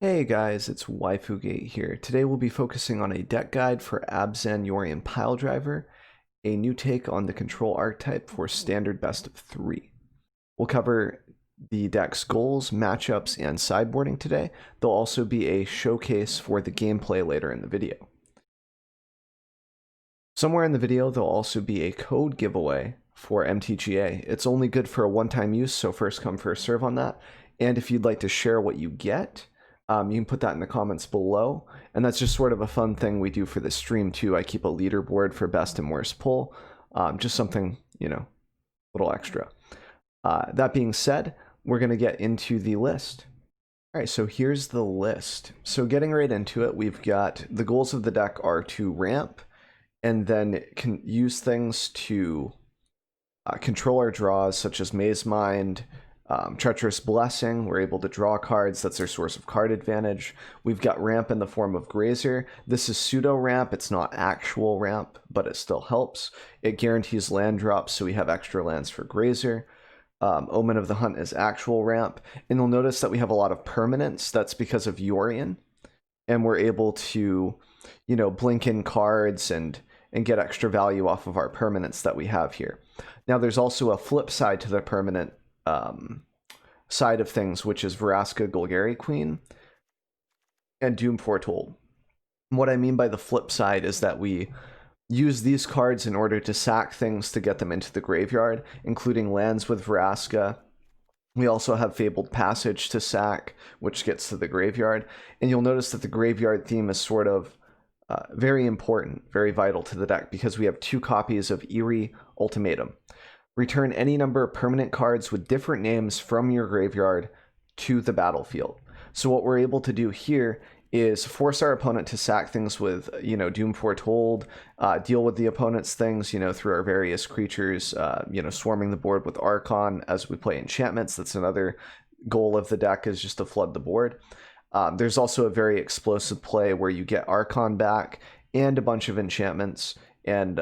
Hey guys, it's WaifuGate here. Today we'll be focusing on a deck guide for Abzan Yorion Piledriver, a new take on the control archetype for standard best of 3. We'll cover the deck's goals, matchups, and sideboarding today. There'll also be a showcase for the gameplay later in the video. Somewhere in the video there'll also be a code giveaway for MTGA. It's only good for a one-time use, so first come first serve on that. And if you'd like to share what you get, you can put that in the comments below, and that's just sort of a fun thing we do for the stream too. I keep a leaderboard for best and worst pull, just something, a little extra. That being said, we're going to get into the list. All right, so here's the list. So getting right into it, we've got the goals of the deck are to ramp, and then can use things to control our draws, such as Maze Mind, Treacherous Blessing. We're able to draw cards. That's our source of card advantage. We've got ramp in the form of Grazer. This is pseudo ramp. It's not actual ramp, but it still helps. It guarantees land drops, so we have extra lands for Grazer. Omen of the Hunt is actual ramp. And you'll notice that we have a lot of permanents. That's because of Yorion. And we're able to, blink in cards and get extra value off of our permanents that we have here. Now, there's also a flip side to the permanent side of things, which is Vraska Golgari Queen and Doom Foretold. What I mean by the flip side is that we use these cards in order to sack things to get them into the graveyard, including lands with Vraska. We also have Fabled Passage to sack, which gets to the graveyard. And you'll notice that the graveyard theme is sort of very important, very vital to the deck, because we have 2 copies of Eerie Ultimatum. Return any number of permanent cards with different names from your graveyard to the battlefield. So what we're able to do here is force our opponent to sack things with, Doom Foretold, deal with the opponent's things, through our various creatures, swarming the board with Archon as we play enchantments. That's another goal of the deck, is just to flood the board. There's also a very explosive play where you get Archon back and a bunch of enchantments and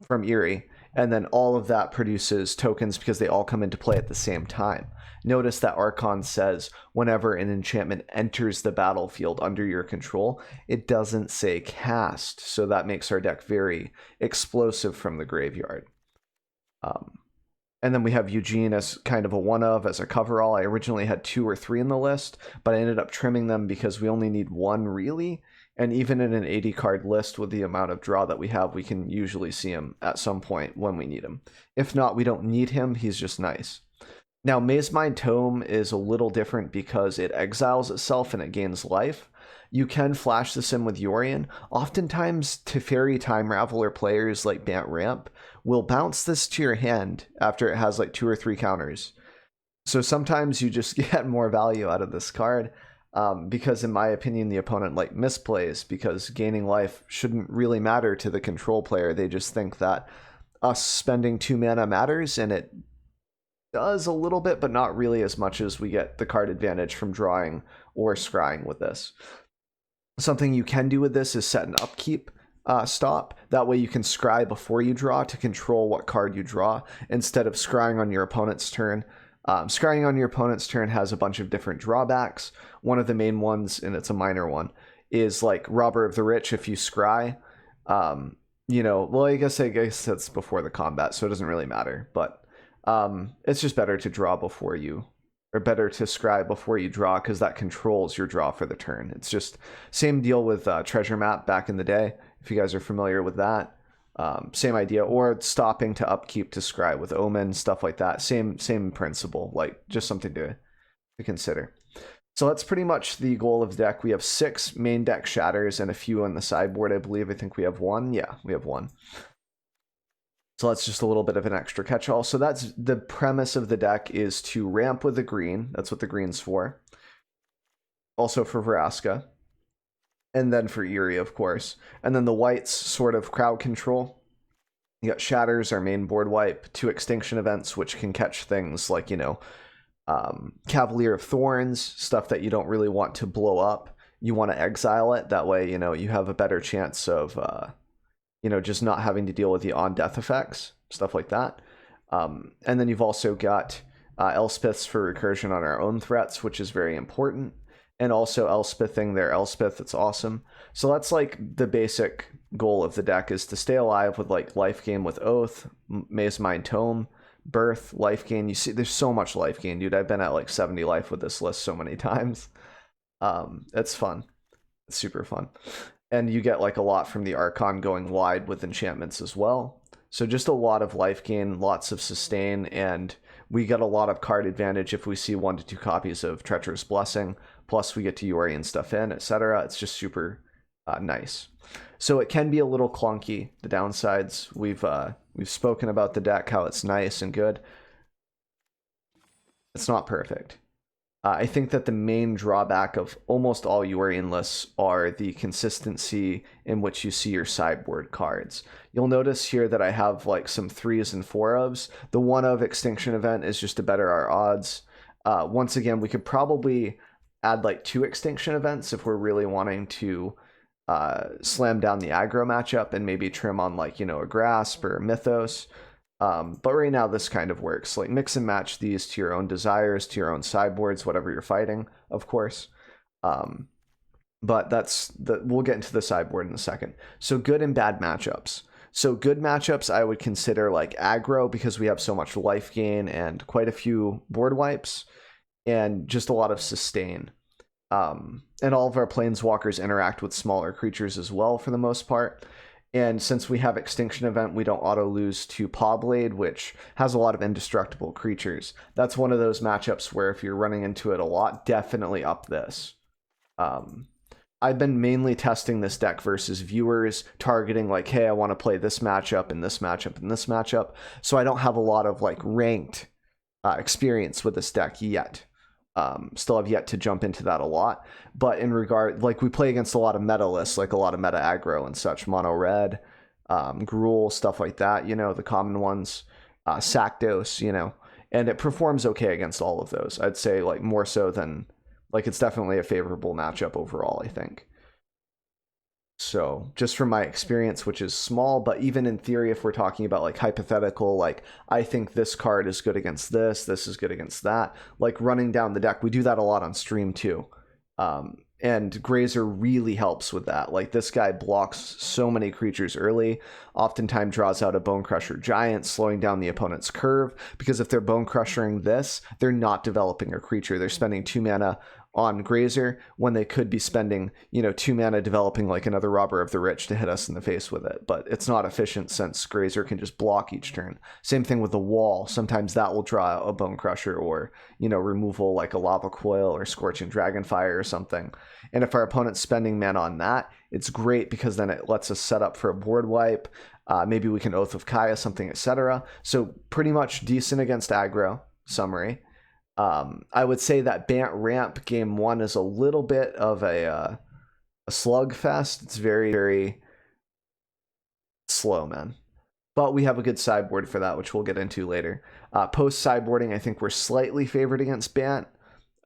from Eerie. And then all of that produces tokens because they all come into play at the same time. Notice that Archon says whenever an enchantment enters the battlefield under your control, it doesn't say cast. So that makes our deck very explosive from the graveyard. And then we have Eugene as kind of a one-of, as a coverall. I originally had 2 or 3 in the list, but I ended up trimming them because we only need 1 really. And even in an 80-card list with the amount of draw that we have, we can usually see him at some point when we need him. If not, we don't need him. He's just nice. Now, Maze Mind Tome is a little different because it exiles itself and it gains life. You can flash this in with Yorion. Oftentimes, Teferi Time Raveler players like Bant Ramp will bounce this to your hand after it has like 2 or 3 counters. So sometimes you just get more value out of this card. Because in my opinion, the opponent misplays, because gaining life shouldn't really matter to the control player. They just think that us spending 2 mana matters, and it does a little bit, but not really as much as we get the card advantage from drawing or scrying with this. Something you can do with this is set an upkeep stop. That way you can scry before you draw to control what card you draw, instead of scrying on your opponent's turn. Scrying on your opponent's turn has a bunch of different drawbacks. One of the main ones, and it's a minor one, is like Robber of the Rich. If you scry, well, I guess that's before the combat, so it doesn't really matter. But it's just better to draw before you, or better to scry before you draw, because that controls your draw for the turn. It's just same deal with Treasure Map back in the day, if you guys are familiar with that. Same idea, or stopping to upkeep to scry with Omen, stuff like that. Same principle, just something to consider. So that's pretty much the goal of the deck. We have 6 main deck shatters and a few on the sideboard, I believe. I think we have 1. Yeah, we have 1. So that's just a little bit of an extra catch-all. So that's the premise of the deck, is to ramp with the green. That's what the green's for. Also for Vraska. And then for Eerie, of course. And then the whites, sort of crowd control. You got Shatters, our main board wipe, 2 extinction events, which can catch things like, Cavalier of Thorns, stuff that you don't really want to blow up. You want to exile it. That way, you have a better chance of, just not having to deal with the on-death effects, stuff like that. And then you've also got Elspeths for recursion on our own threats, which is very important. and also Elspething their Elspeth. It's awesome. So that's like the basic goal of the deck, is to stay alive with like life gain with Oath, Maze Mind Tome, Birth, life gain. You see, there's so much life gain, dude. I've been at like 70 life with this list so many times. It's fun. It's super fun. And you get like a lot from the Archon going wide with enchantments as well. So just a lot of life gain, lots of sustain, and we get a lot of card advantage if we see 1 to 2 copies of Treacherous Blessing. Plus we get to Yorion stuff in, etc. It's just super nice. So it can be a little clunky. The downsides, we've spoken about the deck, how it's nice and good. It's not perfect. I think that the main drawback of almost all Yorion lists are the consistency in which you see your sideboard cards. You'll notice here that I have like some 3s and 4s. The 1 of Extinction Event is just to better our odds. Once again, we could probably add like 2 Extinction Events if we're really wanting to slam down the aggro matchup and maybe trim on like, you know, a Grasp or a Mythos. But right now this kind of works. Like mix and match these to your own desires, to your own sideboards, whatever you're fighting, of course. But we'll get into the sideboard in a second. So good and bad matchups. So good matchups I would consider like aggro, because we have so much life gain and quite a few board wipes and just a lot of sustain. And all of our planeswalkers interact with smaller creatures as well for the most part. And since we have Extinction Event, we don't auto-lose to Pawblade, which has a lot of indestructible creatures. That's one of those matchups where if you're running into it a lot, definitely up this. I've been mainly testing this deck versus viewers, targeting like, hey, I want to play this matchup and this matchup and this matchup. So I don't have a lot of like ranked experience with this deck yet. Still have yet to jump into that a lot, but in regard, like we play against a lot of meta lists, like a lot of meta aggro and such, mono red, Gruul, stuff like that, you know, the common ones, Sakdos, you know, and it performs okay against all of those. I'd say like more so than, like it's definitely a favorable matchup overall, I think. So just from my experience, which is small, but even in theory, if we're talking about like hypothetical, like I think this card is good against this is good against that, like running down the deck, we do that a lot on stream too. And Grazer really helps with that. Like this guy blocks so many creatures early, oftentimes draws out a Bone Crusher Giant, slowing down the opponent's curve, because if they're Bone Crushing this, they're not developing a creature. They're spending 2 mana on Grazer when they could be spending, you know, 2 mana developing like another Robber of the Rich to hit us in the face with it. But it's not efficient since Grazer can just block each turn. Same thing with the Wall. Sometimes that will draw out a Bone Crusher or, you know, removal like a Lava Coil or Scorching Dragonfire or something. And if our opponent's spending mana on that, it's great because then it lets us set up for a board wipe. Maybe we can Oath of Kaya, something, etc. So pretty much decent against aggro, summary. I would say that Bant Ramp game 1 is a little bit of a slugfest. It's very, very slow, man. But we have a good sideboard for that, which we'll get into later. Post sideboarding, I think we're slightly favored against Bant.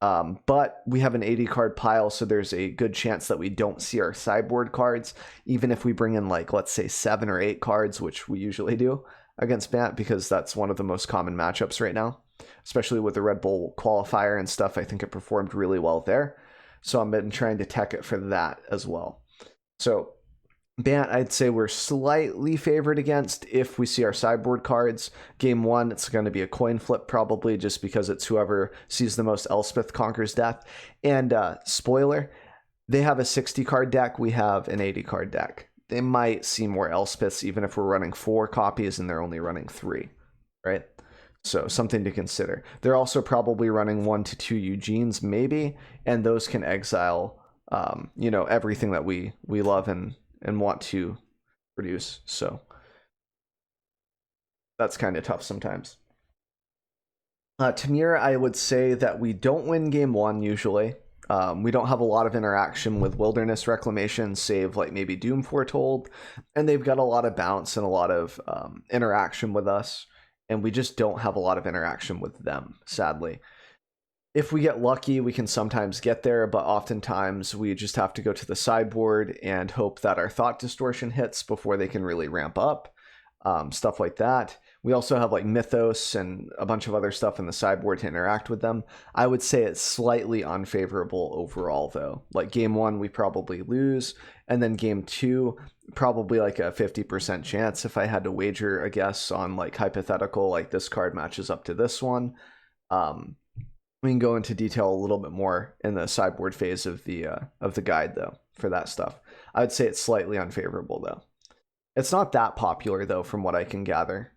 But we have an 80 card pile, so there's a good chance that we don't see our sideboard cards, even if we bring in like, let's say 7 or 8 cards, which we usually do against Bant, because that's one of the most common matchups right now. Especially with the Red Bull qualifier and stuff, I think it performed really well there. So I've been trying to tech it for that as well. So Bant, I'd say we're slightly favored against if we see our sideboard cards. Game 1, it's going to be a coin flip probably, just because it's whoever sees the most Elspeth conquers death. And spoiler, they have a 60 card deck, we have an 80 card deck. They might see more Elspeths even if we're running 4 copies and they're only running 3, right? So something to consider. They're also probably running 1 to 2 Eugenes maybe, and those can exile, you know, everything that we love and want to produce. So that's kind of tough sometimes. Tamir, I would say that we don't win game 1 usually. We don't have a lot of interaction with Wilderness Reclamation, save like maybe Doom Foretold, and they've got a lot of bounce and a lot of interaction with us. And we just don't have a lot of interaction with them, sadly. If we get lucky, we can sometimes get there, but oftentimes we just have to go to the sideboard and hope that our Thought Distortion hits before they can really ramp up. Stuff like that. We also have like Mythos and a bunch of other stuff in the sideboard to interact with them. I would say it's slightly unfavorable overall, though. Like game 1, we probably lose, and then game 2, probably like a 50% chance if I had to wager a guess on like hypothetical, like this card matches up to this one. We can go into detail a little bit more in the sideboard phase of the guide, though, for that stuff. I would say it's slightly unfavorable, though. It's not that popular, though, from what I can gather.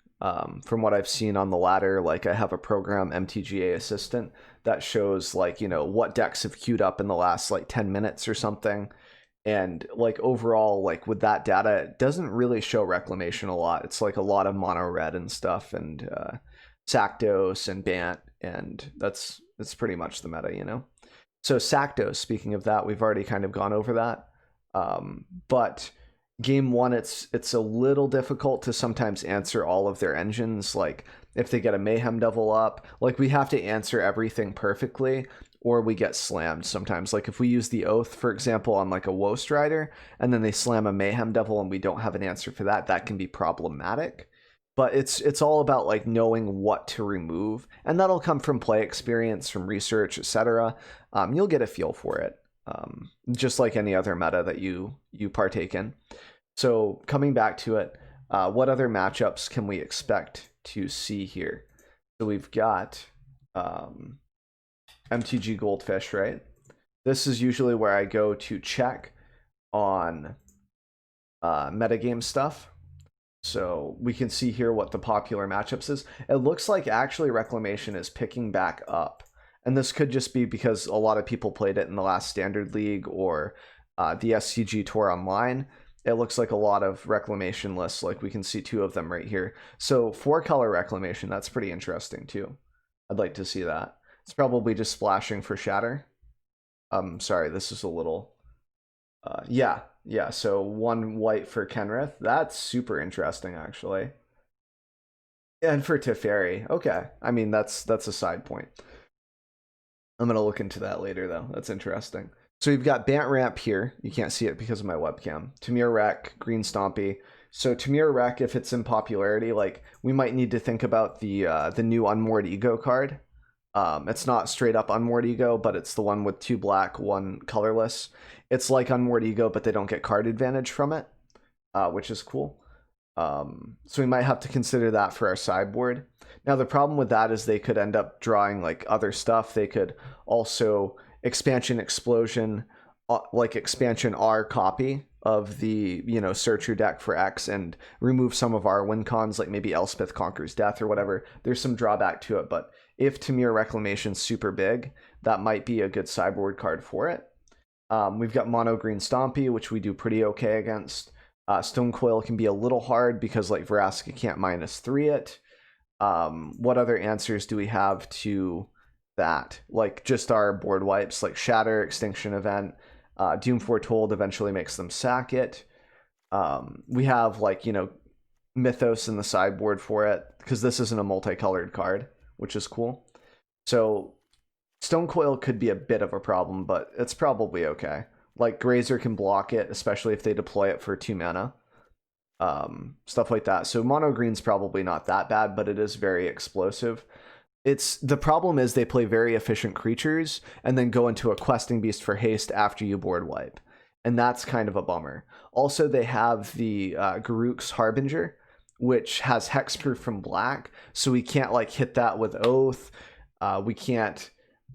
From what I've seen on the ladder, like I have a program, MTGA Assistant, that shows like, you know, what decks have queued up in the last like 10 minutes or something. And like overall, like with that data, it doesn't really show Reclamation a lot. It's like a lot of mono red and stuff, and Sakdos and Bant, and that's pretty much the meta, you know. So Sakdos, speaking of that, we've already kind of gone over that. But game 1, it's a little difficult to sometimes answer all of their engines. Like if they get a Mayhem Devil up, like we have to answer everything perfectly, or we get slammed sometimes. Like if we use the Oath, for example, on like a Woe Strider, and then they slam a Mayhem Devil and we don't have an answer for that, that can be problematic. But it's all about like knowing what to remove, and that'll come from play experience, from research, etc. You'll get a feel for it, just like any other meta that you partake in. So coming back to it, what other matchups can we expect to see here? So we've got MTG Goldfish, right? This is usually where I go to check on metagame stuff. So we can see here what the popular matchups is. It looks like actually Reclamation is picking back up. And this could just be because a lot of people played it in the last Standard League or the SCG Tour Online. It looks like a lot of Reclamation lists, like we can see 2 of them right here. So 4-color Reclamation, that's pretty interesting too. I'd like to see that. It's probably just splashing for Shatter. Sorry, this is a little... Yeah, so 1 white for Kenrith. That's super interesting, actually. And for Teferi, okay. I mean, that's a side point. I'm going to look into that later, though. That's interesting. So we've got Bant Ramp here. You can't see it because of my webcam. Tamir Rek, Green Stompy. So Tamir Rek, if it's in popularity, like we might need to think about the new Unmoored Ego card. It's not straight up Unmoored Ego, but it's the one with 2 black, 1 colorless. It's like Unmoored Ego, but they don't get card advantage from it, which is cool. So we might have to consider that for our sideboard. Now, the problem with that is they could end up drawing like other stuff. They could also Expansion Explosion, like Expansion R copy of the, you know, Searcher deck for X and remove some of our win cons, like maybe Elspeth Conquers Death or whatever. There's some drawback to it, but if Tamir Reclamation's super big, that might be a good sideboard card for it. We've got Mono Green Stompy, which we do pretty okay against. Stone Coil can be a little hard because like Vraska can't -3 it. What other answers do we have to that? Like just our board wipes, like Shatter, Extinction Event, Doom Foretold eventually makes them sack it. We have like, you know, Mythos in the sideboard for it because this isn't a multicolored card, which is cool. So Stone Coil could be a bit of a problem, but it's probably okay. Like Grazer can block it, especially if they deploy it for 2 mana. Stuff like that. So Mono Green's probably not that bad, but it is very explosive. The problem is they play very efficient creatures and then go into a Questing Beast for haste after you board wipe. And that's kind of a bummer. Also, they have the Garruk's Harbinger, which has hexproof from black, so we can't like hit that with Oath. We can't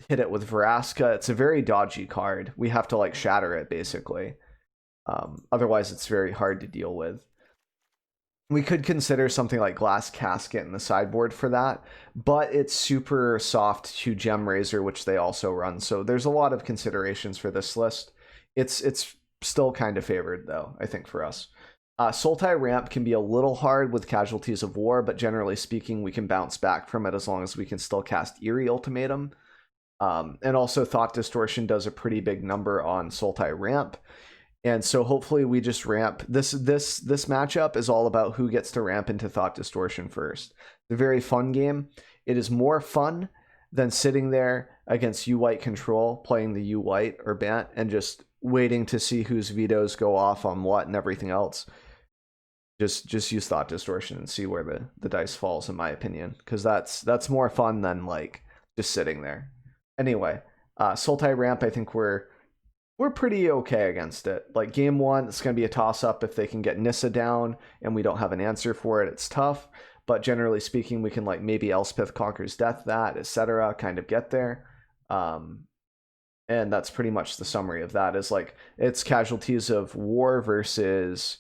hit it with Vraska. It's a very dodgy card. We have to like shatter it basically. Otherwise, it's very hard to deal with. We could consider something like Glass Casket in the sideboard for that, but it's super soft to Gem Razor, which they also run. So there's a lot of considerations for this list. It's still kind of favored though, I think, for us. Sultai Ramp can be a little hard with Casualties of War, but generally speaking, we can bounce back from it as long as we can still cast Eerie Ultimatum. And also Thought Distortion does a pretty big number on Sultai Ramp. And so hopefully we just ramp. This matchup is all about who gets to ramp into Thought Distortion first. It's a very fun game. It is more fun than sitting there against U-White control, playing the U-White or Bant, and just waiting to see whose vetoes go off on what and everything else. just use thought distortion and see where the dice falls, in my opinion, because that's more fun than like just sitting there. Anyway, Sultai ramp, I think we're pretty okay against it. Like game one, it's going to be a toss up if they can get Nissa down and we don't have an answer for it. It's tough, but generally speaking, we can like maybe Elspeth Conquers Death that, etc. kind of get there. And that's pretty much the summary of that. Is like it's casualties of war versus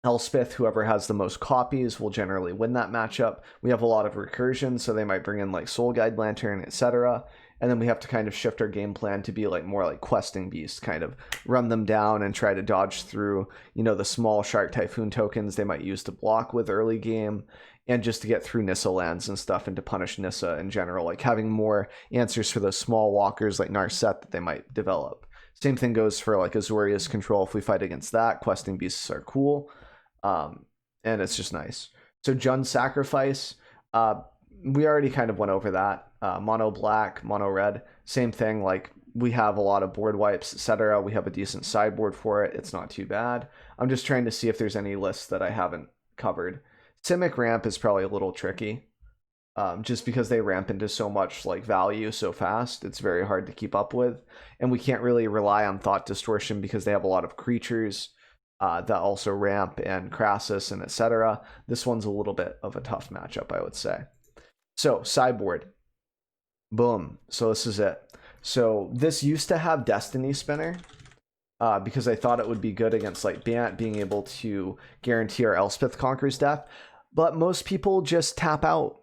Elspeth. Whoever has the most copies will generally win that matchup. We have a lot of recursion, so they might bring in like Soul Guide Lantern, etc. And then we have to kind of shift our game plan to be like more like questing beast, kind of run them down and try to dodge through, you know, the small Shark Typhoon tokens they might use to block with early game, and just to get through Nissa lands and stuff and to punish Nissa in general, like having more answers for those small walkers like Narset that they might develop. Same thing goes for like Azorius control. If we fight against that, questing beasts are cool. And it's just nice. So Jund Sacrifice, we already kind of went over that. Mono black, mono red, same thing. Like we have a lot of board wipes, etc. We have a decent sideboard for it. It's not too bad. I'm just trying to see if there's any lists that I haven't covered. Simic ramp is probably a little tricky, just because they ramp into so much like value so fast. It's very hard to keep up with, and we can't really rely on thought distortion because they have a lot of creatures that also ramp, and Crassus and etc. This one's a little bit of a tough matchup, I would say. So sideboard, boom. So this is it. So this used to have Destiny Spinner, because I thought it would be good against like Bant, being able to guarantee our Elspeth Conquers Death. But most people just tap out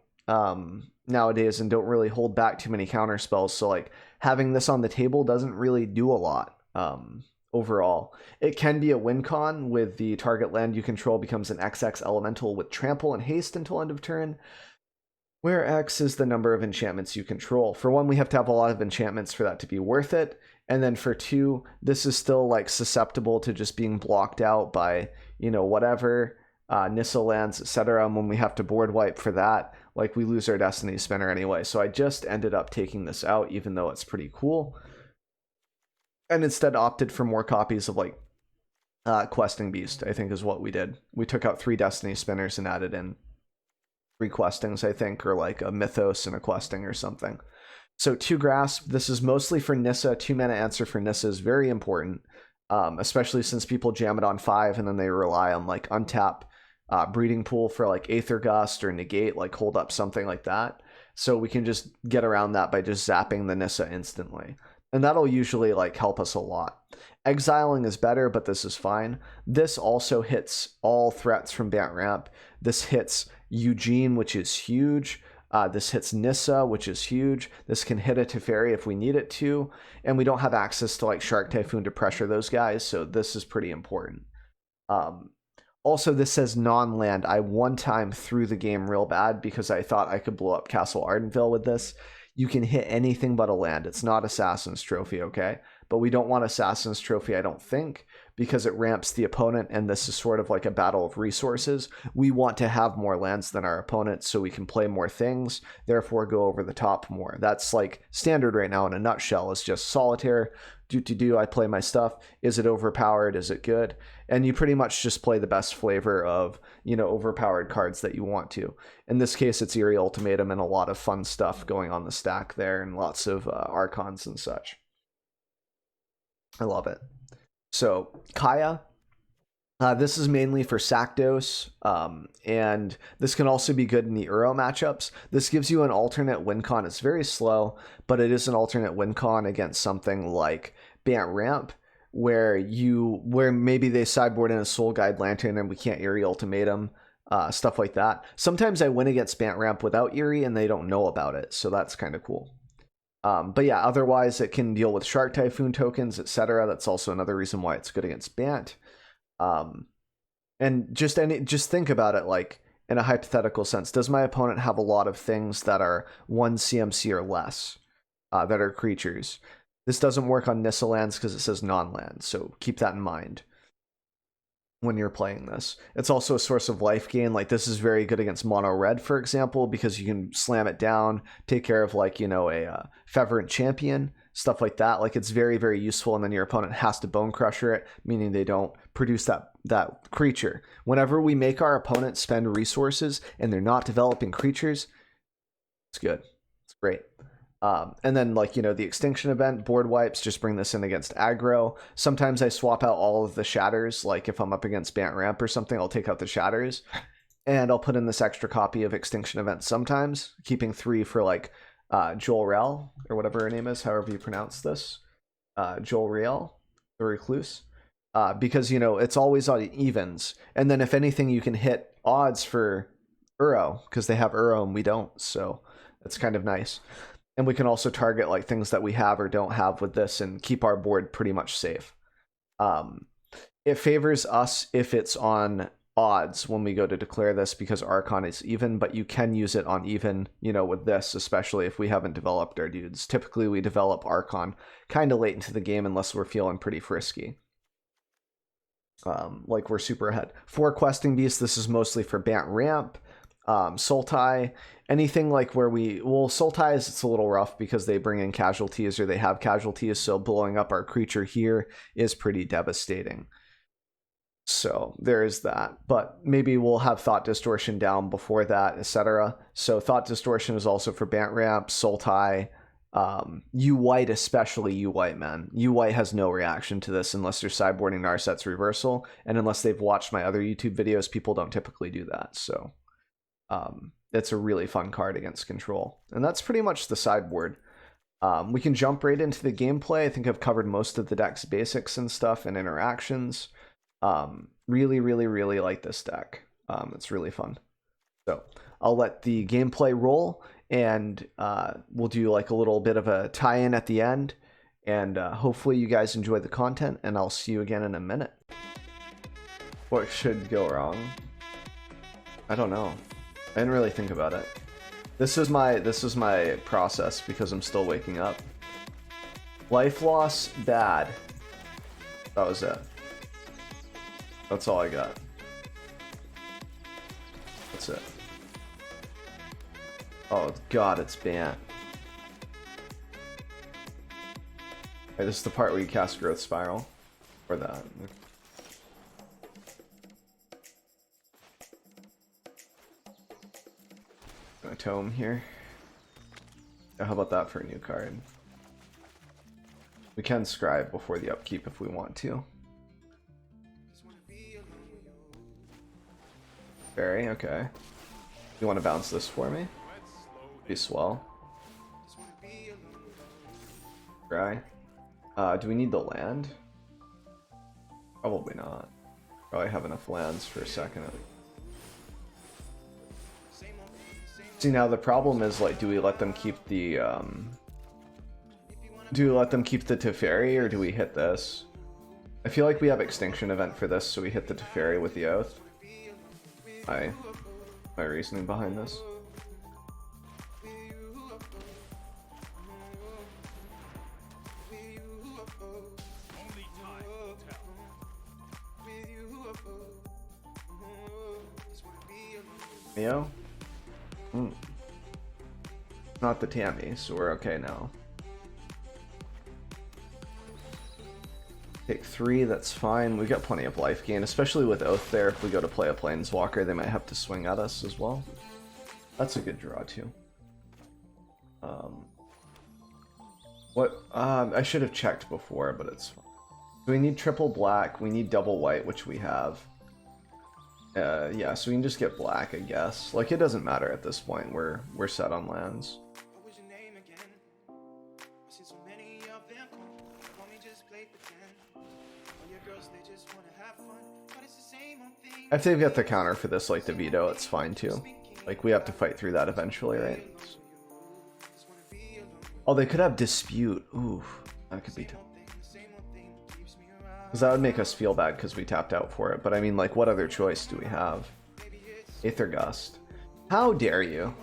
nowadays and don't really hold back too many counter spells. So like having this on the table doesn't really do a lot overall. It can be a win con with the target land you control becomes an XX elemental with trample and haste until end of turn, where X is the number of enchantments you control. For one, we have to have a lot of enchantments for that to be worth it. And then for two, this is still like susceptible to just being blocked out by, you know, whatever, Nissa lands, etc. And when we have to board wipe for that, like we lose our Destiny Spinner anyway. So I just ended up taking this out, even though it's pretty cool. And instead opted for more copies of like Questing Beast, I think is what we did. We took out 3 Destiny Spinners and added in 3 Questings, I think, or like a Mythos and a Questing or something. So 2 Grasp, this is mostly for Nissa. 2 mana answer for Nissa is very important, especially since people jam it on 5 and then they rely on like untap Breeding Pool for like Aether Gust or Negate, like hold up something like that. So we can just get around that by just zapping the Nissa instantly. And that'll usually like help us a lot. Exiling is better, but this is fine. This also hits all threats from Bant Ramp. This hits Eugene, which is huge. This hits Nissa, which is huge. This can hit a Teferi if we need it to. And we don't have access to like Shark Typhoon to pressure those guys, so this is pretty important. Also, this says non-land. I one time threw the game real bad because I thought I could blow up Castle Ardenville with this. You can hit anything but a land. It's not Assassin's Trophy, okay? But we don't want Assassin's Trophy, I don't think, because it ramps the opponent, and this is sort of like a battle of resources. We want to have more lands than our opponent so we can play more things, therefore go over the top more. That's like standard right now in a nutshell. It's just solitaire. I play my stuff. Is it overpowered? Is it good? And you pretty much just play the best flavor of, you know, overpowered cards that you want to. In this case, it's Eerie Ultimatum and a lot of fun stuff going on the stack there, and lots of Archons and such. I love it. So Kaya, this is mainly for Sakdos, and this can also be good in the Uro matchups. This gives you an alternate win con. It's very slow, but it is an alternate win con against something like Bant Ramp, where maybe they sideboard in a Soul Guide Lantern and we can't Eerie Ultimatum, stuff like that. Sometimes I win against Bant Ramp without Eerie and they don't know about it, so that's kind of cool. But yeah, otherwise it can deal with Shark Typhoon tokens, etc. That's also another reason why it's good against Bant. And just think about it like in a hypothetical sense. Does my opponent have a lot of things that are 1 CMC or less, that are creatures? This doesn't work on Nissa lands because it says non-land, so keep that in mind when you're playing this. It's also a source of life gain. Like this is very good against mono red, for example, because you can slam it down, take care of like, you know, a Feverent Champion, stuff like that. Like it's very, very useful, and then your opponent has to Bone Crusher it, meaning they don't produce that creature. Whenever we make our opponent spend resources and they're not developing creatures, it's good. It's great. And then, like, you know, the extinction event, board wipes, just bring this in against aggro. Sometimes I swap out all of the shatters. Like if I'm up against Bant Ramp or something, I'll take out the shatters and I'll put in this extra copy of extinction event sometimes, keeping 3 for like Joel Rel or whatever her name is, however you pronounce this. Joel Riel, the recluse. Because, you know, it's always on evens. And then if anything, you can hit odds for Uro because they have Uro and we don't. So that's kind of nice. And we can also target like things that we have or don't have with this and keep our board pretty much safe. It favors us if it's on odds when we go to declare this because Archon is even, but you can use it on even, you know, with this, especially if we haven't developed our dudes. Typically we develop Archon kind of late into the game unless we're feeling pretty frisky. Like we're super ahead. 4 questing beasts, this is mostly for Bant Ramp. Sultai, anything like where Sultais, it's a little rough because they bring in casualties or they have casualties, so blowing up our creature here is pretty devastating. So there is that, but maybe we'll have Thought Distortion down before that, etc. So Thought Distortion is also for Bant Ramp, Sultai, U-White, especially U-White, man. U-White has no reaction to this unless they're sideboarding Narset's Reversal, and unless they've watched my other YouTube videos, people don't typically do that, so it's a really fun card against control. And that's pretty much the sideboard. We can jump right into the gameplay. I think I've covered most of the deck's basics and stuff and interactions. Really, really, really like this deck. It's really fun. So I'll let the gameplay roll and we'll do like a little bit of a tie-in at the end. And hopefully you guys enjoy the content and I'll see you again in a minute. What should go wrong? I don't know. I didn't really think about it. This is my process because I'm still waking up. Life loss, bad. That was it. That's all I got. That's it. Oh god, it's Bant. Hey, this is the part where you cast Growth Spiral. Or that. A tome here. Yeah, how about that for a new card? We can scribe before the upkeep if we want to. Fairy, okay. You want to bounce this for me? Be swell. Dry. Do we need the land? Probably not. Probably have enough lands for a second. See, now the problem is, like, do we let them keep the Teferi, or do we hit this? I feel like we have Extinction Event for this, so we hit the Teferi with the Oath. My reasoning behind this. Mio? Not the Tammy, so we're okay now. Take 3, that's fine. We've got plenty of life gain, especially with Oath there. If we go to play a Planeswalker, they might have to swing at us as well. That's a good draw, too. I should have checked before, but it's fine. So we need triple black, we need double white, which we have. Yeah, so we can just get black, I guess. Like, it doesn't matter at this point. We're set on lands. If they've got the counter for this, like the veto, it's fine too. Like, we have to fight through that eventually, right? Oh, they could have dispute. Ooh, that could be tough. Because that would make us feel bad because we tapped out for it. But I mean, like, what other choice do we have? Aether Gust. How dare you?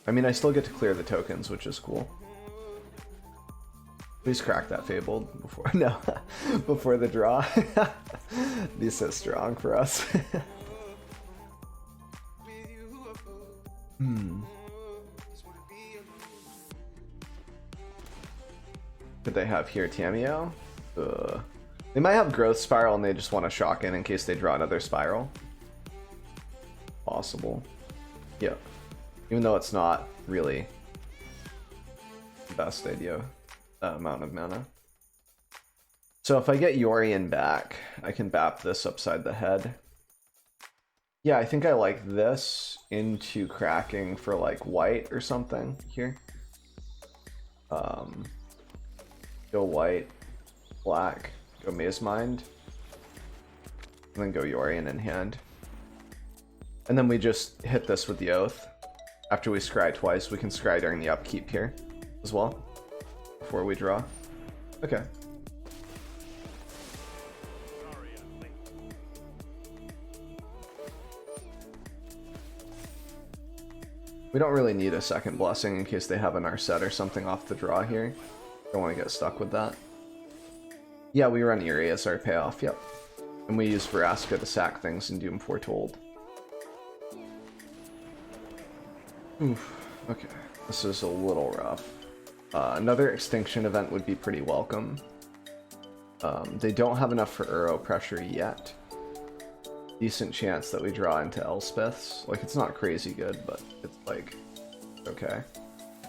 I mean, I still get to clear the tokens, which is cool. Please crack that Fabled before before the draw. Be so strong for us. Could they have here Tamiyo? They might have growth spiral and they just want to shock in case they draw another spiral. Possible. Yeah. Even though it's not really the best idea, that amount of mana. So if I get Yorion back, I can bap this upside the head. Yeah, I think I like this into cracking for like white or something here. Go white, black, go Maze Mind, and then go Yorion in hand. And then we just hit this with the Oath. After we scry twice, we can scry during the upkeep here as well, before we draw. Okay. We don't really need a second blessing in case they have an Arset or something off the draw here. Don't want to get stuck with that. Yeah, we run Eerie as our payoff, yep. And we use Vraska to sack things in Doom Foretold. Oof, okay. This is a little rough. Another Extinction event would be pretty welcome. They don't have enough for Uro pressure yet. Decent chance that we draw into Elspeth's. Like, it's not crazy good, but it's like, okay.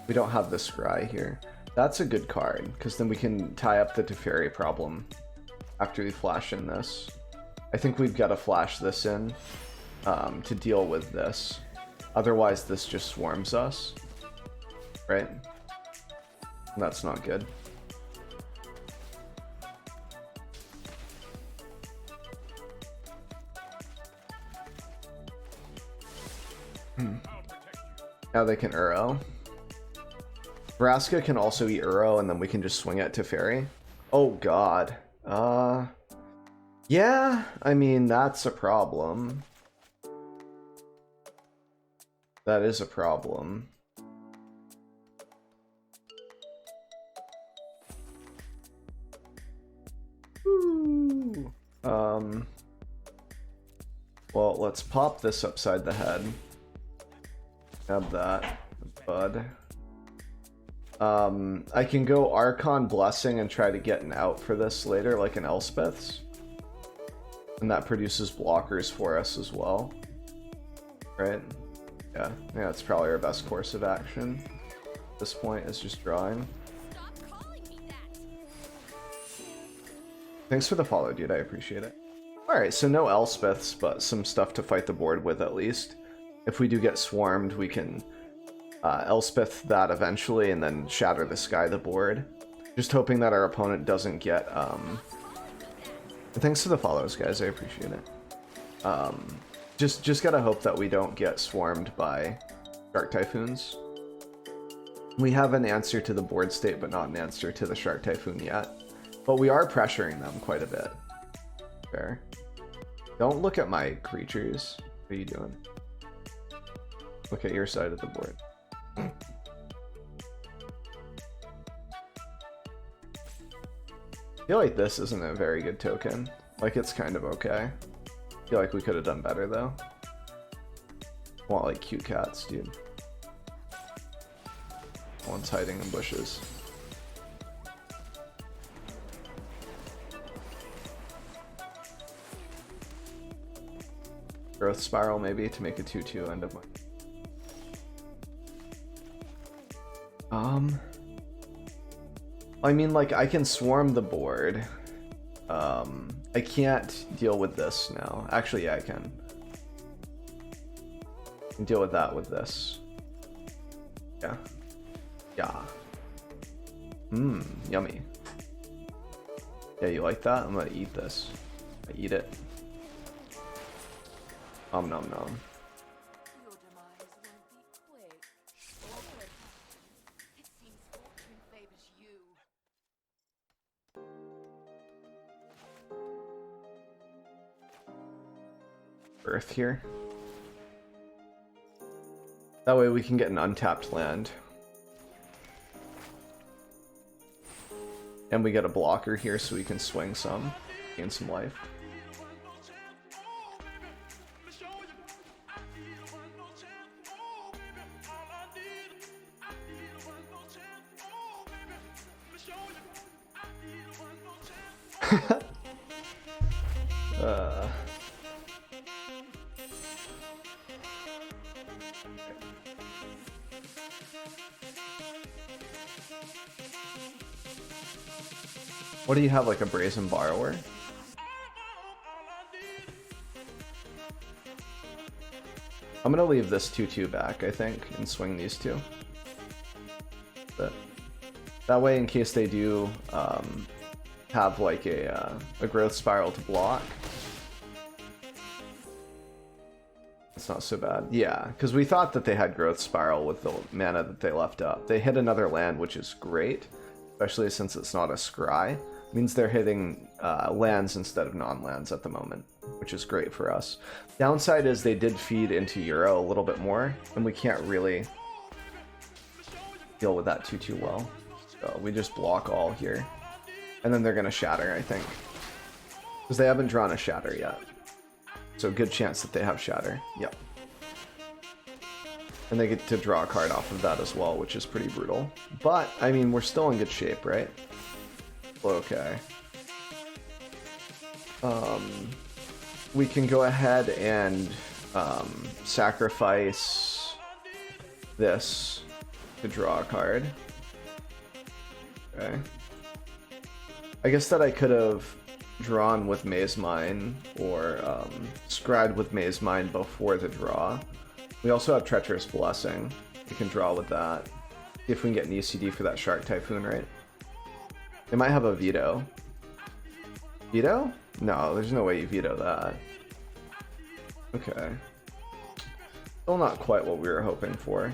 We don't have the Scry here. That's a good card, because then we can tie up the Teferi problem after we flash in this. I think we've got to flash this in to deal with this. Otherwise, this just swarms us, right? And that's not good. Now they can Uro. Vraska can also eat Uro, and then we can just swing it to Fairy. Oh god. Yeah, I mean, that's a problem. That is a problem. Ooh. Well, let's pop this upside the head. Have that, bud. I can go Archon Blessing and try to get an out for this later, like an Elspeth's. And that produces blockers for us as well. Right? Yeah, it's probably our best course of action at this point, is just drawing. Thanks for the follow, dude, I appreciate it. Alright, so no Elspeth's, but some stuff to fight the board with at least. If we do get swarmed, we can Elspeth that eventually and then shatter the sky the board. Just hoping that our opponent doesn't get... Thanks for the follows, guys, I appreciate it. Just gotta hope that we don't get swarmed by Shark Typhoons. We have an answer to the board state, but not an answer to the Shark Typhoon yet. But we are pressuring them quite a bit. Fair. Don't look at my creatures. What are you doing? Look at your side of the board. I feel like this isn't a very good token. Like, it's kind of okay. I feel like we could have done better, though. I want, like, cute cats, dude. One's hiding in bushes. Growth Spiral, maybe, to make a 2/2 end of my... I mean, like, I can swarm the board. I can't deal with this now. Actually, yeah, I can. I can deal with that with this. Yeah. Yeah. Yummy. Yeah, you like that? I'm gonna eat this. I eat it. Nom nom nom. Earth here. That way we can get an untapped land. And we get a blocker here so we can swing some, gain some life. What do you have, like a Brazen Borrower? I'm gonna leave this 2/2 back, I think, and swing these two. But that way, in case they do have like a growth spiral to block, it's not so bad. Yeah, because we thought that they had growth spiral with the mana that they left up. They hit another land, which is great, especially since it's not a scry. It means they're hitting lands instead of non-lands at the moment, which is great for us. Downside is they did feed into Euro a little bit more, and we can't really deal with that too well. So we just block all here. And then they're going to shatter, I think. Because they haven't drawn a shatter yet. So good chance that they have shatter. Yep. And they get to draw a card off of that as well, which is pretty brutal. But, I mean, we're still in good shape, right? Okay. We can go ahead and sacrifice this to draw a card. Okay. I guess that I could have drawn with Maze Mine or scryed with Maze Mine before the draw. We also have Treacherous Blessing. We can draw with that. See if we can get an ECD for that Shark Typhoon, right? They might have a veto. Veto? No, there's no way you veto that. Okay. Still not quite what we were hoping for.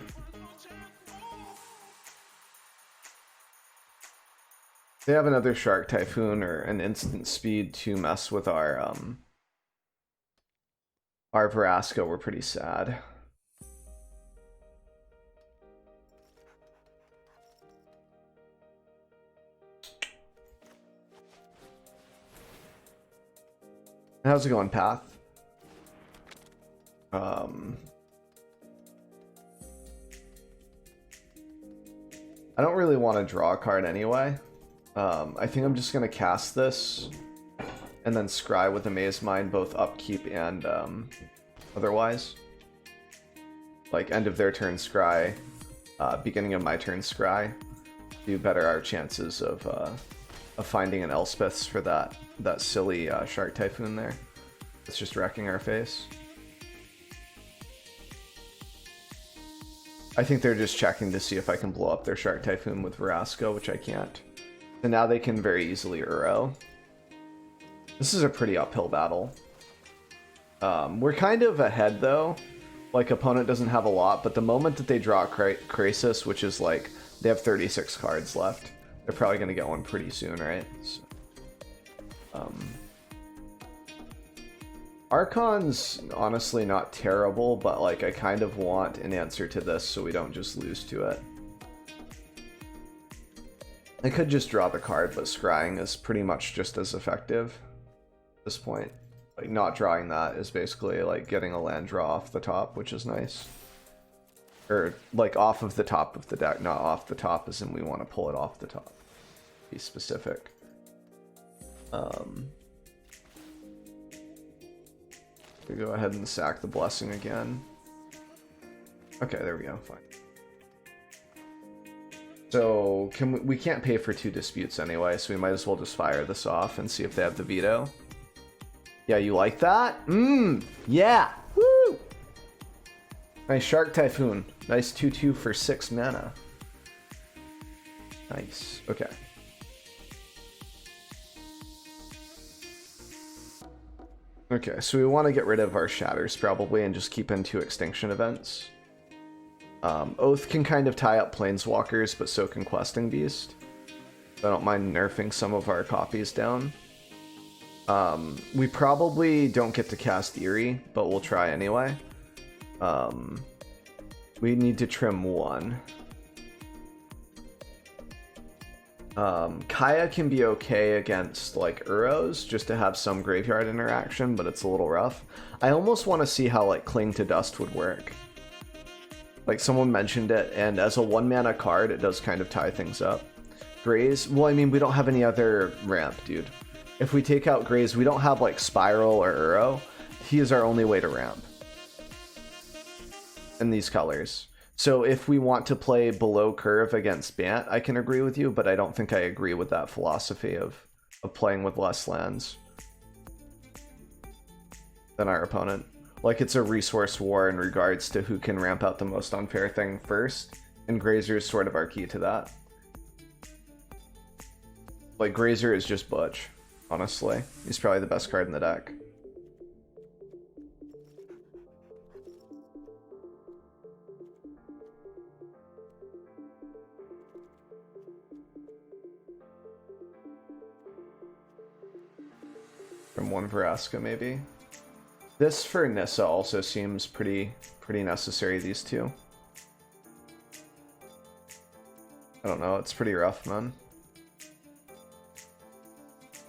They have another Shark Typhoon or an instant speed to mess with our Vraska. We're pretty sad. How's it going, Path? I don't really want to draw a card anyway. I think I'm just going to cast this and then scry with the Maze Mine, both upkeep and otherwise. Like end of their turn scry, beginning of my turn scry. Do better our chances of finding an Elspeth's for that silly Shark Typhoon there. It's just wrecking our face. I think they're just checking to see if I can blow up their Shark Typhoon with Vraska, which I can't. And now they can very easily Uro. This is a pretty uphill battle. We're kind of ahead though. Like, opponent doesn't have a lot, but the moment that they draw Krasis, which is like, they have 36 cards left. They're probably going to get one pretty soon, right? So, Archon's honestly not terrible, but like I kind of want an answer to this so we don't just lose to it. I could just draw the card, but scrying is pretty much just as effective at this point. Like, not drawing that is basically like getting a land draw off the top, which is nice. Or like off of the top of the deck, not off the top as in we want to pull it off the top. Be specific. We go ahead and sack the Blessing again. Okay, there we go, fine. So we can't pay for 2 disputes anyway, so we might as well just fire this off and see if they have the veto. Yeah, you like that? Yeah! Woo! Nice Shark Typhoon. Nice 2/2 for 6 mana. Nice. Okay. Okay, so we want to get rid of our Shatters probably and just keep in 2 Extinction events. Oath can kind of tie up Planeswalkers, but so can Questing Beast. So I don't mind nerfing some of our copies down. We probably don't get to cast Eerie, but we'll try anyway. We need to trim 1. Kaya can be okay against like Uros, just to have some graveyard interaction, but it's a little rough. I almost want to see how like Cling to Dust would work. Like someone mentioned it, and as a 1-mana card, it does kind of tie things up. Graze, well, I mean, we don't have any other ramp, dude. If we take out Graze, we don't have like Spiral or Uro. He is our only way to ramp in these colors. So if we want to play below curve against Bant, I can agree with you, but I don't think I agree with that philosophy of playing with less lands than our opponent. Like, it's a resource war in regards to who can ramp out the most unfair thing first, and Grazer is sort of our key to that. Like, Grazer is just Butch, honestly. He's probably the best card in the deck. From one Vraska, maybe. This for Nissa also seems pretty necessary, these two. I don't know, it's pretty rough, man.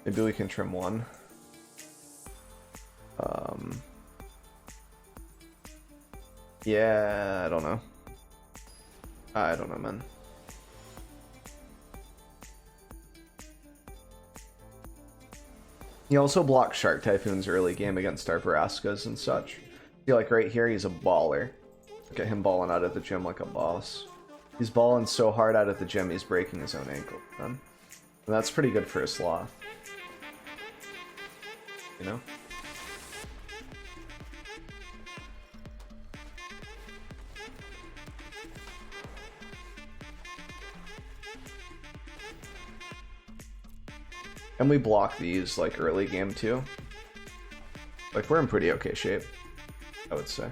Maybe we can trim one. Yeah, I don't know. I don't know, man. He also blocks Shark Typhoons early game against our Vraskas and such. I feel like right here he's a baller. Look at him balling out of the gym like a boss. He's balling so hard out of the gym he's breaking his own ankle, man. And that's pretty good for a sloth. You know? And we block these like early game too. Like, we're in pretty okay shape, I would say.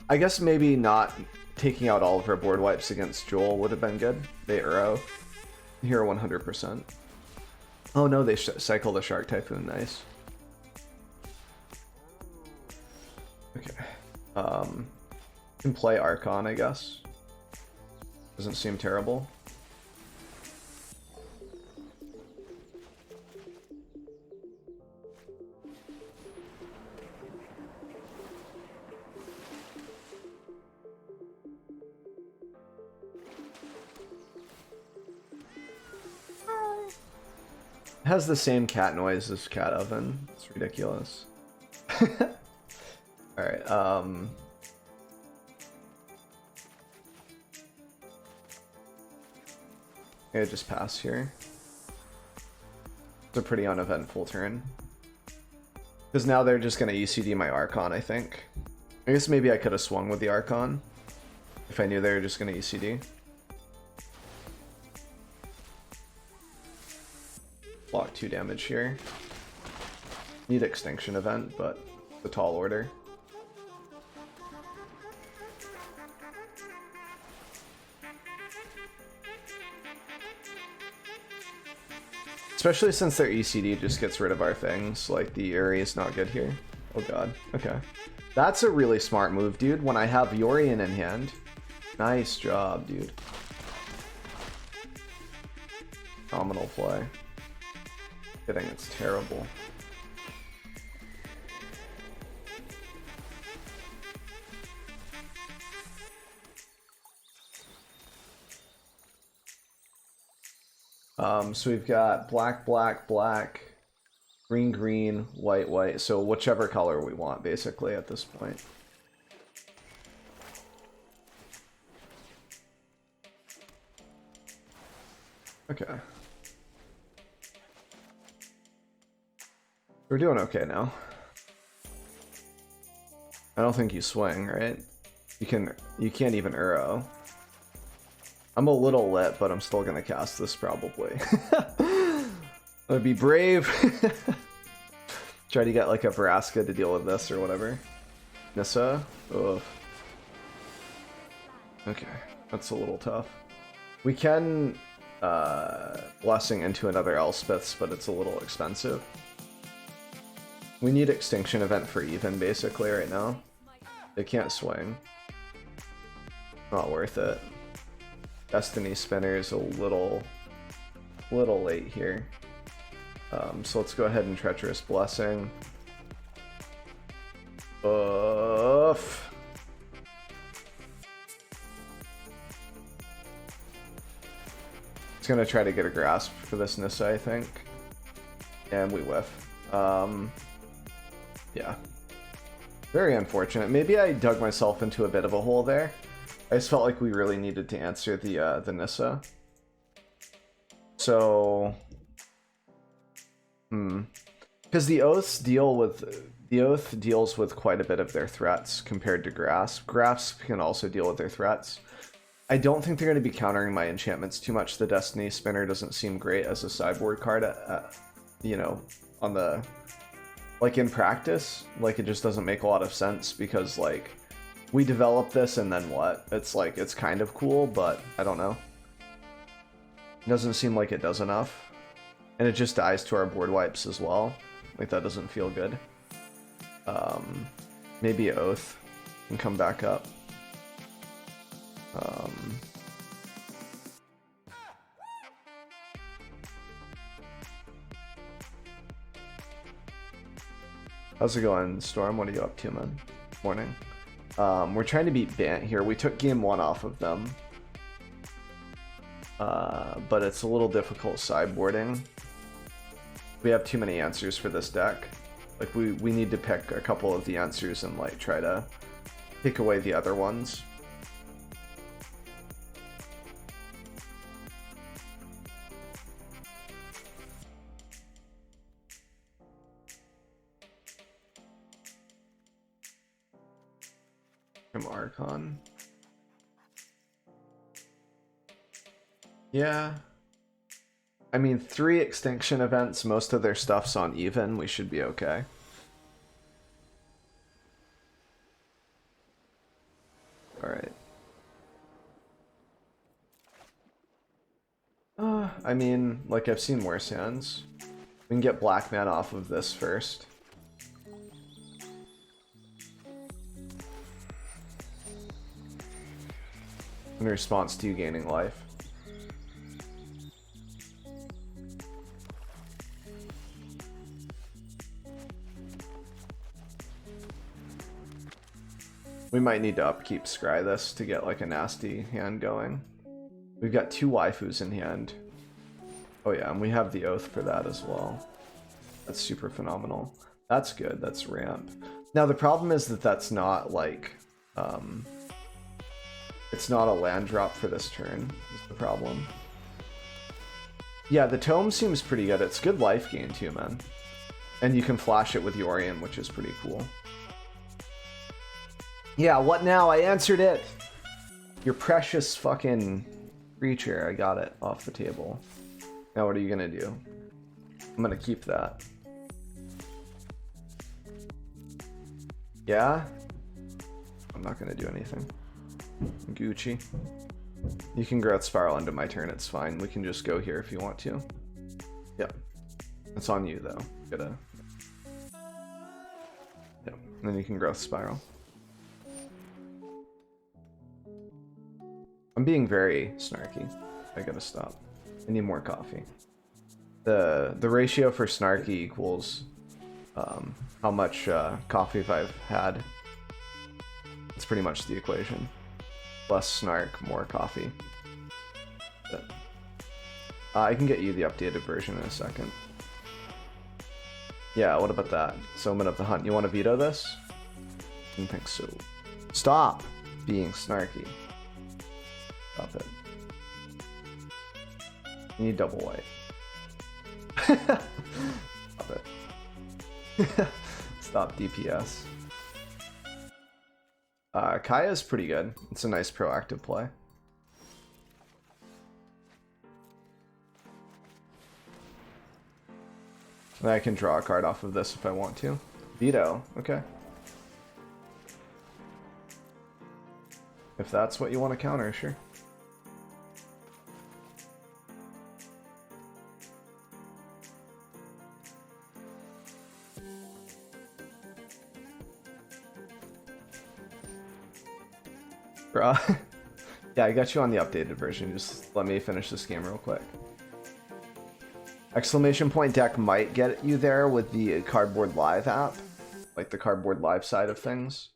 I guess maybe not taking out all of our board wipes against Joel would have been good. They Uro. Here 100%. Oh no, they cycle the Shark Typhoon. Nice. Okay. Can play Archon, I guess. Doesn't seem terrible. It has the same cat noise as Cat Oven. It's ridiculous. Alright, I just pass here. It's a pretty uneventful turn. Because now they're just going to ECD my Archon, I think. I guess maybe I could have swung with the Archon if I knew they were just going to ECD. Block 2 damage here. Need Extinction Event, but the tall order. Especially since their ECD just gets rid of our things, like the area is not good here. Oh god, okay. That's a really smart move, dude, when I have Yorion in hand. Nice job, dude. Phenomenal play. Kidding, it's terrible. So we've got black, black, black, green, green, white, white. So whichever color we want, basically, at this point. Okay. We're doing okay now. I don't think you swing, right? You can't even Uro. I'm a little lit, but I'm still gonna cast this probably. I'd be brave. Try to get like a Vraska to deal with this or whatever. Nissa? Ugh. Okay, that's a little tough. We can Blessing into another Elspeth's, but it's a little expensive. We need Extinction Event for even, basically, right now. They can't swing. Not worth it. Destiny Spinner is a little late here. So let's go ahead and Treacherous Blessing. Oof. It's gonna try to get a grasp for this Nissa, I think. And we whiff. Yeah. Very unfortunate. Maybe I dug myself into a bit of a hole there. I just felt like we really needed to answer the Nissa. So... Because the Oath deals with quite a bit of their threats compared to Grasp. Grasp can also deal with their threats. I don't think they're going to be countering my enchantments too much. The Destiny Spinner doesn't seem great as a sideboard card, you know, on the... Like, in practice, like, it just doesn't make a lot of sense because, like, we develop this and then what? It's like, it's kind of cool, but I don't know. It doesn't seem like it does enough. And it just dies to our board wipes as well. Like, that doesn't feel good. Maybe Oath can come back up. How's it going, Storm? What are you up to, man? Morning. We're trying to beat Bant here. We took game 1 off of them. But it's a little difficult sideboarding. We have too many answers for this deck. Like, we need to pick a couple of the answers and, like, try to pick away the other ones. From Archon. Yeah. I mean, 3 extinction events, most of their stuff's on even. We should be okay. Alright. I mean, like, I've seen worse hands. We can get Black Man off of this first. In response to you gaining life. We might need to upkeep Scry this to get like a nasty hand going. We've got 2 waifus in hand. Oh yeah, and we have the Oath for that as well. That's super phenomenal. That's good, that's ramp. Now the problem is that that's not like... it's not a land drop for this turn, is the problem. Yeah, the Tome seems pretty good. It's good life gain too, man. And you can flash it with Yorion, which is pretty cool. Yeah, what now? I answered it! Your precious fucking creature. I got it off the table. Now what are you gonna do? I'm gonna keep that. Yeah? I'm not gonna do anything. Gucci. You can Growth Spiral into my turn, it's fine. We can just go here if you want to. Yep. It's on you though. Gotta... Yep. And then you can Growth Spiral. I'm being very snarky. I gotta stop. I need more coffee. The ratio for snarky equals how much coffee I've had. It's pretty much the equation. Less snark, more coffee. But, I can get you the updated version in a second. Yeah, what about that? Omen of the Hunt. You want to veto this? I don't think so. Stop being snarky. Stop it. You need double white. Stop it. Stop DPS. Kaya's pretty good. It's a nice proactive play. And I can draw a card off of this if I want to. Veto, okay. If that's what you want to counter, sure. Bruh. Yeah, I got you on the updated version. Just let me finish this game real quick. Exclamation point deck might get you there with the Cardboard Live app. Like the Cardboard Live side of things.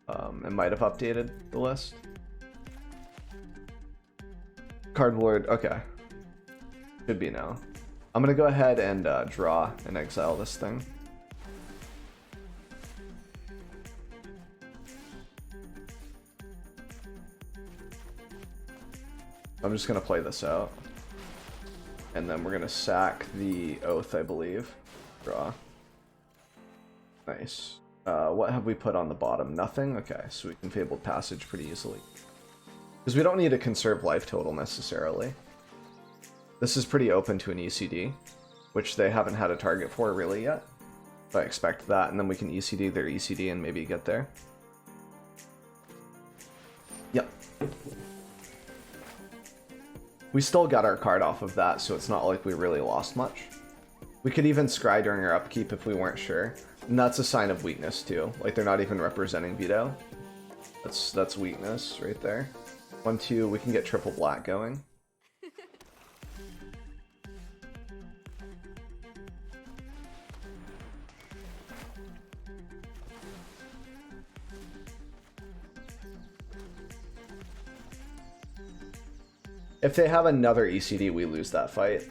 It might have updated the list. Cardboard, okay. Should be now. I'm gonna go ahead and draw and exile this thing. I'm just gonna play this out. And then we're gonna sack the Oath, I believe. Draw. Nice. What have we put on the bottom? Nothing? Okay, so we can Fabled Passage pretty easily. Because we don't need to conserve life total necessarily. This is pretty open to an ECD, which they haven't had a target for really yet. So I expect that, and then we can ECD their ECD and maybe get there. Yep. We still got our card off of that, so it's not like we really lost much. We could even scry during our upkeep if we weren't sure. And that's a sign of weakness too. Like they're not even representing veto. That's weakness right there. 1-2, we can get triple black going. If they have another ECD, we lose that fight.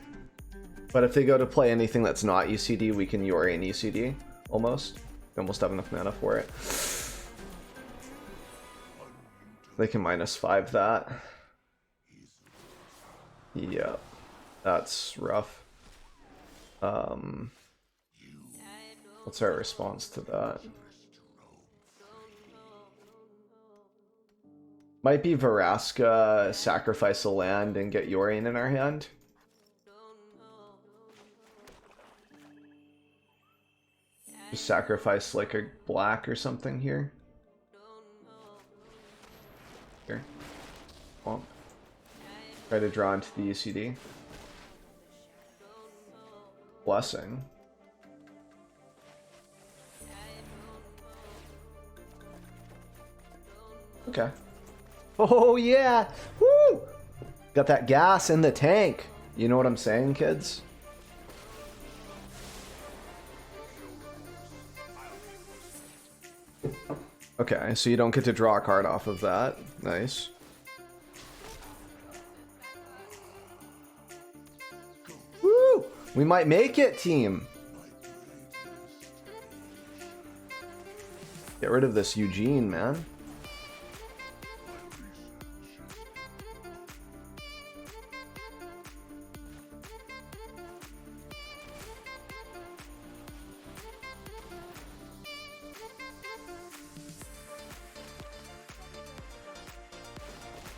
But if they go to play anything that's not ECD, we can Yorion ECD, almost. We almost have enough mana for it. They can -5 that. Yep. That's rough. What's our response to that? Might be Veraska, sacrifice a land and get Yorion in our hand. Just sacrifice like a black or something here. Here. Well, try to draw into the ECD. Blessing. Okay. Oh yeah! Woo! Got that gas in the tank. You know what I'm saying, kids? Okay, so you don't get to draw a card off of that. Nice. Woo! We might make it, team! Get rid of this Eugene, man.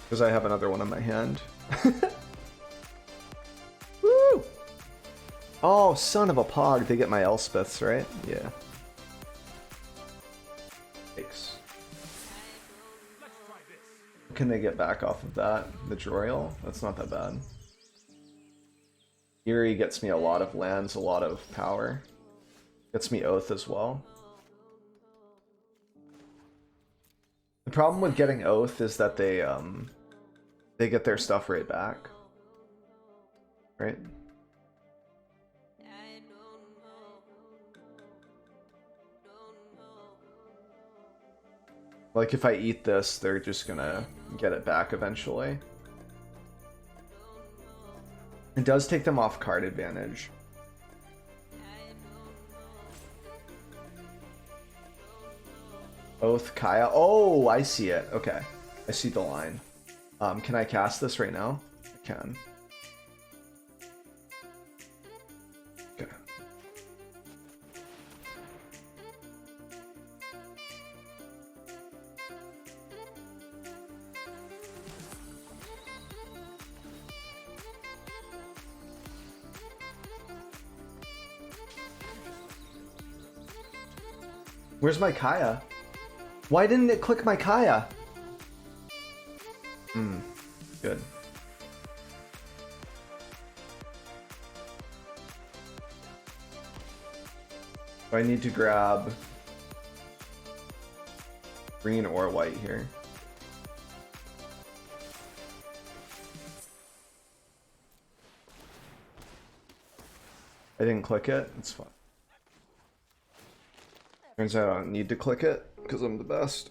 Because I have another one in my hand. Woo! Oh, son of a pog. They get my Elspeths, right? Yeah. Thanks. Can they get back off of that? The Jorial? That's not that bad. Eerie gets me a lot of lands, a lot of power. Gets me Oath as well. The problem with getting Oath is that they get their stuff right back. Right? Like if I eat this, they're just gonna get it back eventually. It does take them off card advantage. Oath, Kaya. Oh, I see it. Okay. I see the line. Can I cast this right now? I can. Okay. Where's my Kaya? Why didn't it click my Kaya? Good. I need to grab green or white here. I didn't click it. It's fine. Turns out I don't need to click it because I'm the best.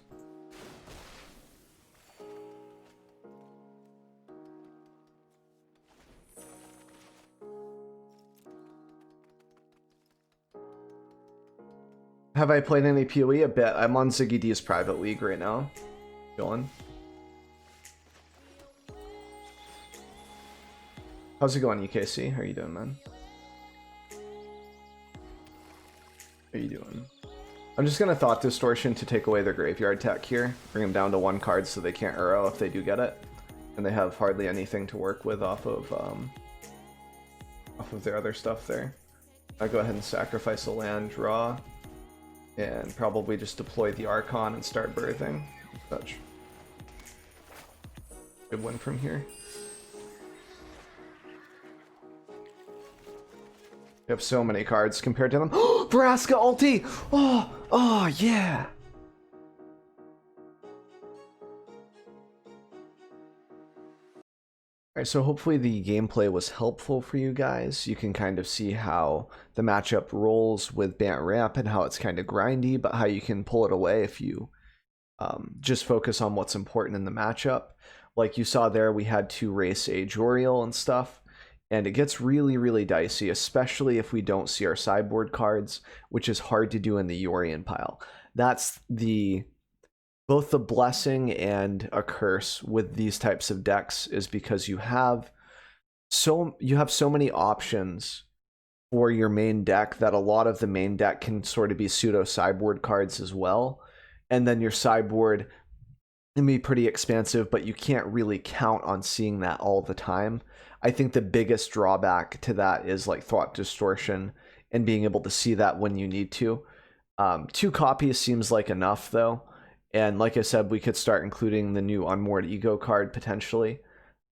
Have I played any PoE? A bit. I'm on Ziggy D's private league right now. Going. How's it going, UKC? How are you doing, man? How are you doing? I'm just gonna Thought Distortion to take away their graveyard tech here. Bring them down to 1 card so they can't arrow if they do get it. And they have hardly anything to work with off of their other stuff there. I'll go ahead and sacrifice a land, draw, and probably just deploy the Archon and start birthing. Such. Good win from here. We have so many cards compared to them. Oh, Vraska ulti! Oh, yeah! Alright, so hopefully the gameplay was helpful for you guys. You can kind of see how the matchup rolls with Bant Ramp and how it's kind of grindy, but how you can pull it away if you just focus on what's important in the matchup. Like you saw there, we had to race a Joriel and stuff, and it gets really, really dicey, especially if we don't see our sideboard cards, which is hard to do in the Yorion pile. That's both the blessing and a curse with these types of decks, is because you have so many options for your main deck that a lot of the main deck can sort of be pseudo sideboard cards as well. And then your sideboard can be pretty expansive, but you can't really count on seeing that all the time. I think the biggest drawback to that is like Thought Distortion and being able to see that when you need to. 2 copies seems like enough though. And like I said, we could start including the new Unmoored Ego card potentially.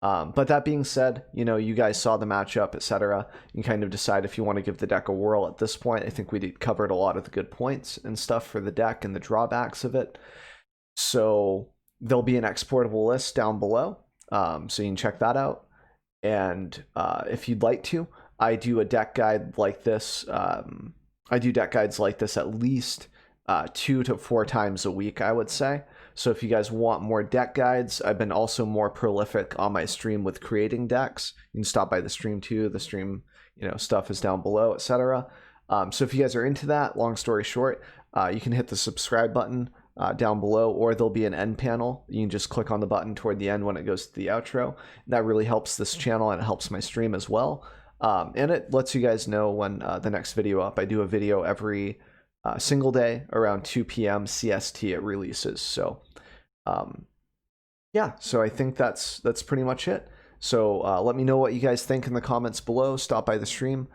But that being said, you know, you guys saw the matchup, etc. You kind of decide if you want to give the deck a whirl at this point. I think we covered a lot of the good points and stuff for the deck and the drawbacks of it. So there'll be an exportable list down below, so you can check that out. And if you'd like to, I do a deck guide like this. I do deck guides like this at least 2 to 4 times a week, I would say. So if you guys want more deck guides, I've been also more prolific on my stream with creating decks. You can stop by the stream too. The stream, you know, stuff is down below, etc. So if you guys are into that, long story short, you can hit the subscribe button down below, or there'll be an end panel. You can just click on the button toward the end when it goes to the outro. That really helps this channel and it helps my stream as well. And it lets you guys know when the next video up. I do a video every single day around 2 p.m. CST it releases. So yeah, so I think that's pretty much it. So let me know what you guys think in the comments below. Stop by the stream,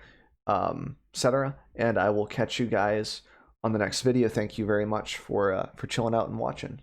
etc. And I will catch you guys on the next video. Thank you very much for chilling out and watching.